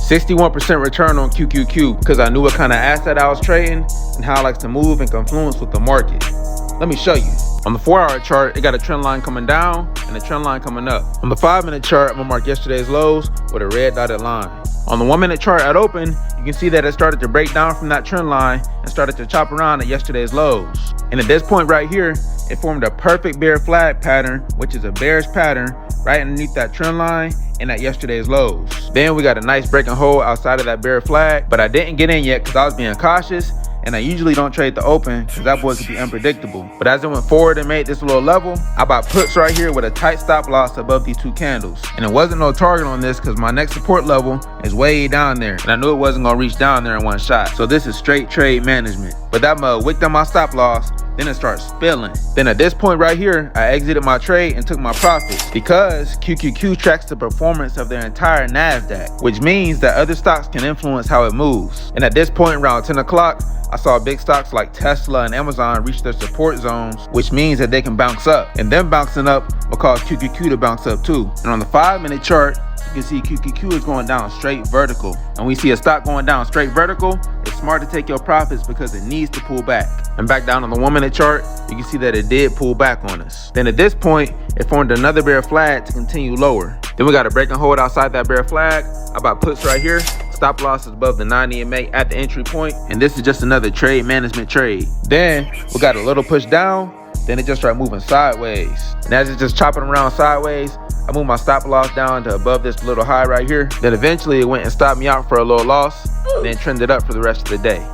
61% return on QQQ because I knew what kind of asset I was trading and how it likes to move and confluence with the market. Let me show you. On the 4-hour chart, it got a trend line coming down and a trend line coming up. On the 5-minute chart, I'm gonna mark yesterday's lows with a red dotted line. On the 1-minute chart at open, you can see that it started to break down from that trend line and started to chop around at yesterday's lows. And at this point right here, it formed a perfect bear flag pattern, which is a bearish pattern right underneath that trend line and at yesterday's lows. Then we got a nice break and hold outside of that bear flag, but I didn't get in yet because I was being cautious. And I usually don't trade the open because that boy could be unpredictable. But as it went forward and made this little level, I bought puts right here with a tight stop loss above these 2 candles. And it wasn't no target on this because my next support level is way down there. And I knew it wasn't gonna reach down there in one shot. So this is straight trade management. But that mug wicked on my stop loss, then it starts spilling. Then at this point right here, I exited my trade and took my profits because QQQ tracks the performance of their entire NASDAQ, which means that other stocks can influence how it moves. And at this point around 10 o'clock, I saw big stocks like Tesla and Amazon reach their support zones, which means that they can bounce up. And them bouncing up will cause QQQ to bounce up too. And on the 5-minute chart, you can see QQQ is going down straight vertical. And we see a stock going down straight vertical, it's smart to take your profits because it needs to pull back. And back down on the 1-minute chart, you can see that it did pull back on us. Then at this point, it formed another bear flag to continue lower. Then we got a break and hold outside that bear flag. I bought puts right here. Stop loss is above the 90 EMA at the entry point, and this is just another trade management trade. Then we got a little push down, then it just started moving sideways. And as it's just chopping around sideways, I moved my stop loss down to above this little high right here. Then eventually it went and stopped me out for a little loss, and then trended up for the rest of the day.